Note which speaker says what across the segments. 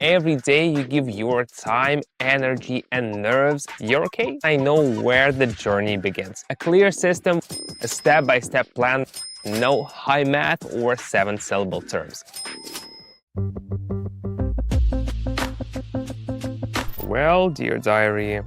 Speaker 1: every day you give your time, energy, and nerves, you're okay? I know where the journey begins. A clear system, a step-by-step plan, no high math or 7-syllable terms. Well, dear diary,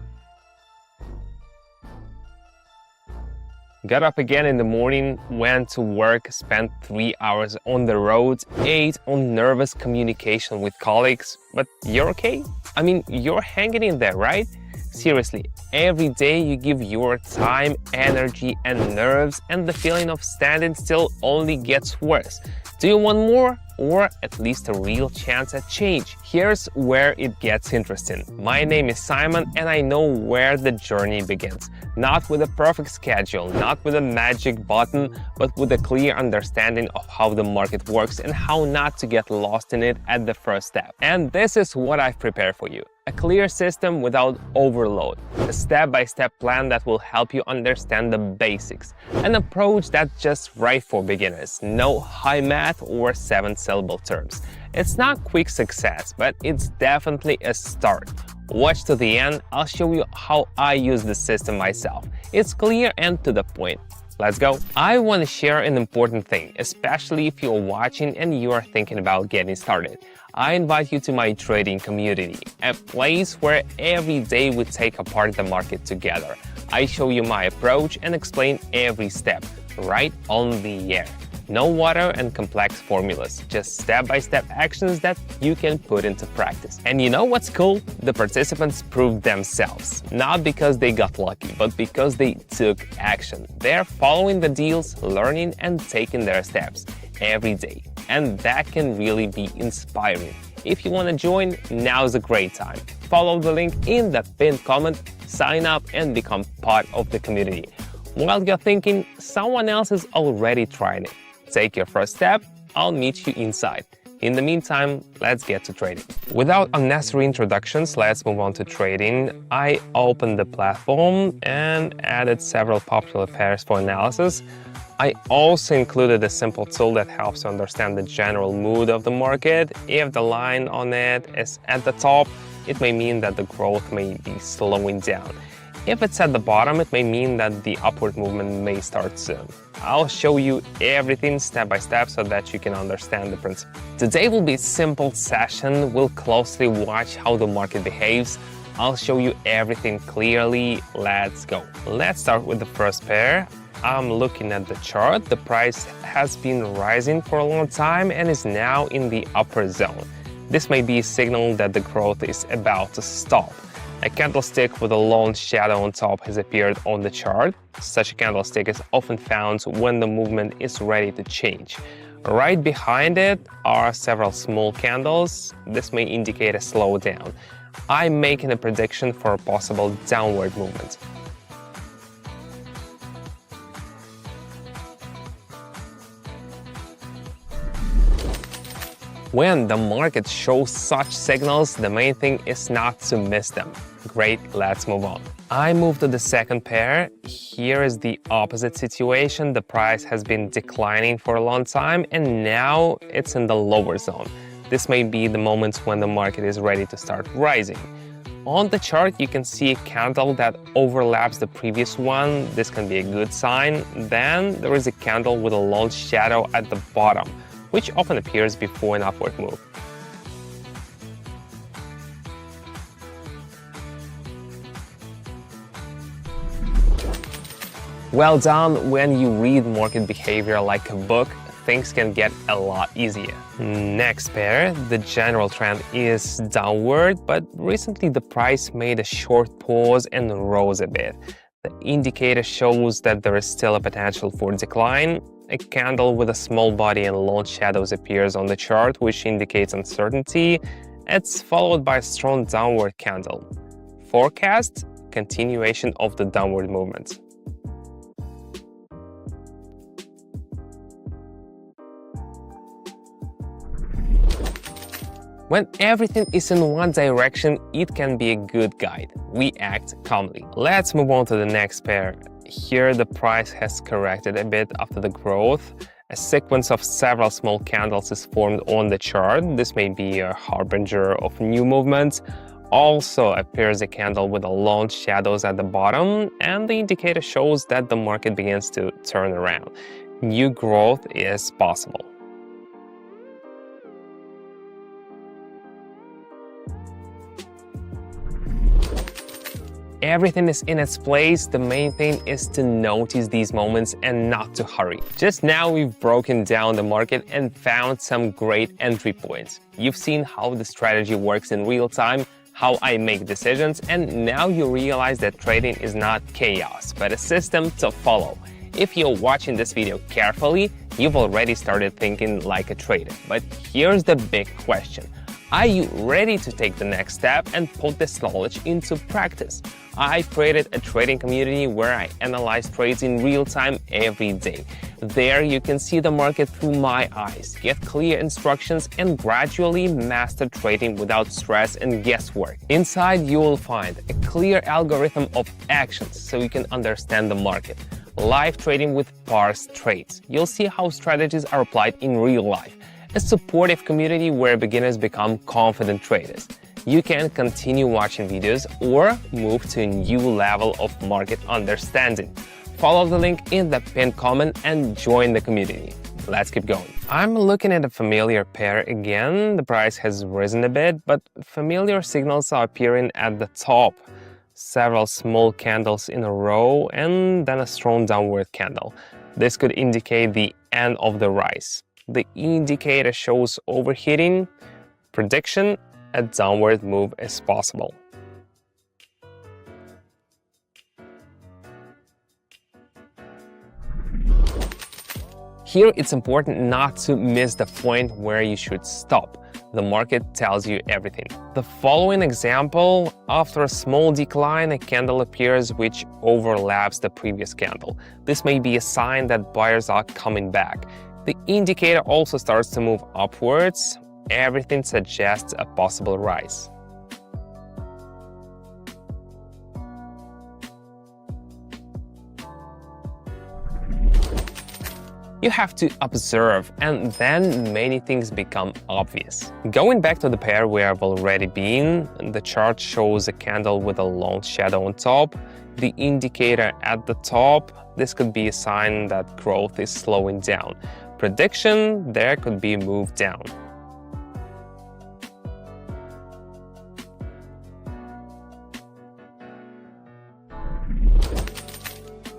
Speaker 1: got up again in the morning, went to work, spent 3 hours on the road, 8 on nervous communication with colleagues. But you're okay? I mean, you're hanging in there, right? Seriously, every day you give your time, energy, and nerves, and the feeling of standing still only gets worse. Do you want more? Or at least a real chance at change? Here's where it gets interesting. My name is Simon, and I know where the journey begins. Not with a perfect schedule, not with a magic button, but with a clear understanding of how the market works and how not to get lost in it at the first step. And this is what I've prepared for you. A clear system without overload, a step-by-step plan that will help you understand the basics, an approach that's just right for beginners, no high math or 7-syllable terms. It's not quick success, but it's definitely a start. Watch to the end, I'll show you how I use the system myself. It's clear and to the point. Let's go. I want to share an important thing, especially if you're watching and you are thinking about getting started. I invite you to my trading community, a place where every day we take apart the market together. I show you my approach and explain every step, right on the air. No water and complex formulas, just step-by-step actions that you can put into practice. And you know what's cool? The participants proved themselves, not because they got lucky, but because they took action. They're following the deals, learning and taking their steps every day. And that can really be inspiring. If you want to join, now's a great time. Follow the link in the pinned comment, sign up and become part of the community. While you're thinking, someone else is already trying it. Take your first step, I'll meet you inside. In the meantime, let's get to trading. Without unnecessary introductions, let's move on to trading. I opened the platform and added several popular pairs for analysis. I also included a simple tool that helps to understand the general mood of the market. If the line on it is at the top, it may mean that the growth may be slowing down. If it's at the bottom, it may mean that the upward movement may start soon. I'll show you everything step by step so that you can understand the principle. Today will be a simple session. We'll closely watch how the market behaves. I'll show you everything clearly. Let's go. Let's start with the first pair. I'm looking at the chart. The price has been rising for a long time and is now in the upper zone. This may be a signal that the growth is about to stop. A candlestick with a long shadow on top has appeared on the chart. Such a candlestick is often found when the movement is ready to change. Right behind it are several small candles. This may indicate a slowdown. I'm making a prediction for a possible downward movement. When the market shows such signals, the main thing is not to miss them. Great, let's move on. I move to the second pair. Here is the opposite situation. The price has been declining for a long time and now it's in the lower zone. This may be the moment when the market is ready to start rising. On the chart, you can see a candle that overlaps the previous one. This can be a good sign. Then there is a candle with a long shadow at the bottom, which often appears before an upward move. Well done. When you read market behavior like a book, things can get a lot easier. Next pair, the general trend is downward, but recently the price made a short pause and rose a bit. The indicator shows that there is still a potential for decline. A candle with a small body and long shadows appears on the chart, which indicates uncertainty. It's followed by a strong downward candle. Forecast: continuation of the downward movement. When everything is in one direction, it can be a good guide. We act calmly. Let's move on to the next pair. Here the price has corrected a bit after the growth. A sequence of several small candles is formed on the chart. This may be a harbinger of new movements. Also appears a candle with a long shadows at the bottom, and the indicator shows that the market begins to turn around. New growth is possible. Everything is in its place. The main thing is to notice these moments and not to hurry. Just now we've broken down the market and found some great entry points. You've seen how the strategy works in real time, how I make decisions, and now you realize that trading is not chaos, but a system to follow. If you're watching this video carefully, you've already started thinking like a trader. But here's the big question. Are you ready to take the next step and put this knowledge into practice? I've created a trading community where I analyze trades in real time every day. There you can see the market through my eyes, get clear instructions, and gradually master trading without stress and guesswork. Inside you will find a clear algorithm of actions so you can understand the market. Live trading with parsed trades. You'll see how strategies are applied in real life. A supportive community where beginners become confident traders. You can continue watching videos or move to a new level of market understanding. Follow the link in the pinned comment and join the community. Let's keep going. I'm looking at a familiar pair again. The price has risen a bit, but familiar signals are appearing at the top. Several small candles in a row and then a strong downward candle. This could indicate the end of the rise. The indicator shows overheating. Prediction: a downward move is possible. Here it's important not to miss the point where you should stop. The market tells you everything. The following example: after a small decline, a candle appears which overlaps the previous candle. This may be a sign that buyers are coming back. The indicator also starts to move upwards. Everything suggests a possible rise. You have to observe, and then many things become obvious. Going back to the pair where I've already been, the chart shows a candle with a long shadow on top. The indicator at the top, this could be a sign that growth is slowing down. Prediction: there could be a move down.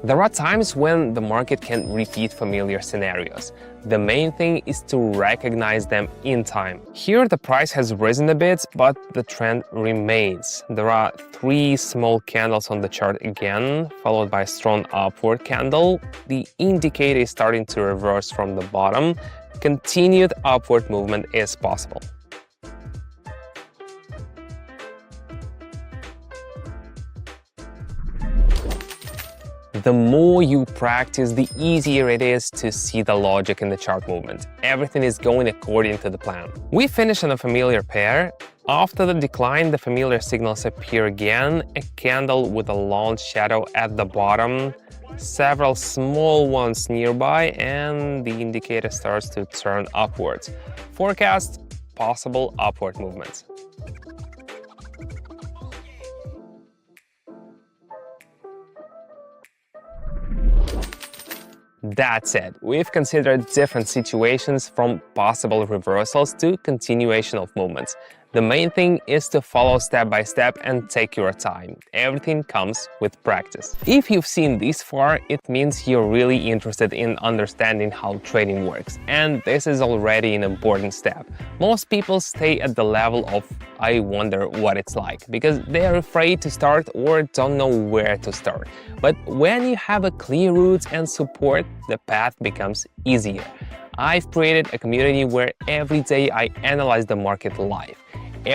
Speaker 1: There are times when the market can repeat familiar scenarios. The main thing is to recognize them in time. Here the price has risen a bit, but the trend remains. There are 3 small candles on the chart again, followed by a strong upward candle. The indicator is starting to reverse from the bottom. Continued upward movement is possible. The more you practice, the easier it is to see the logic in the chart movement. Everything is going according to the plan. We finish on a familiar pair. After the decline, the familiar signals appear again. A candle with a long shadow at the bottom, several small ones nearby, and the indicator starts to turn upwards. Forecast: possible upward movements. That's it. We've considered different situations, from possible reversals to continuation of movements. The main thing is to follow step by step and take your time. Everything comes with practice. If you've seen this far, it means you're really interested in understanding how trading works, and this is already an important step. Most people stay at the level of "I wonder what it's like" because they're afraid to start or don't know where to start. But when you have a clear route and support, the path becomes easier. I've created a community where every day I analyze the market live.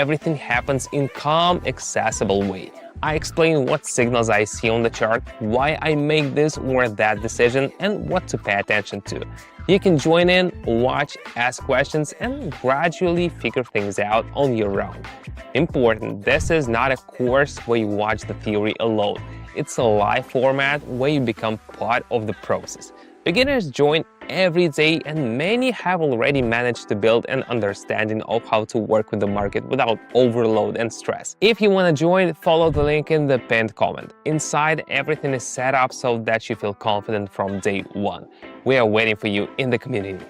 Speaker 1: Everything happens in calm, accessible way. I explain what signals I see on the chart, why I make this or that decision, and what to pay attention to. You can join in, watch, ask questions, and gradually figure things out on your own. Important: this is not a course where you watch the theory alone. It's a live format where you become part of the process. Beginners join every day, and many have already managed to build an understanding of how to work with the market without overload and stress. If you want to join, follow the link in the pinned comment. Inside, everything is set up so that you feel confident from day one. We are waiting for you in the community.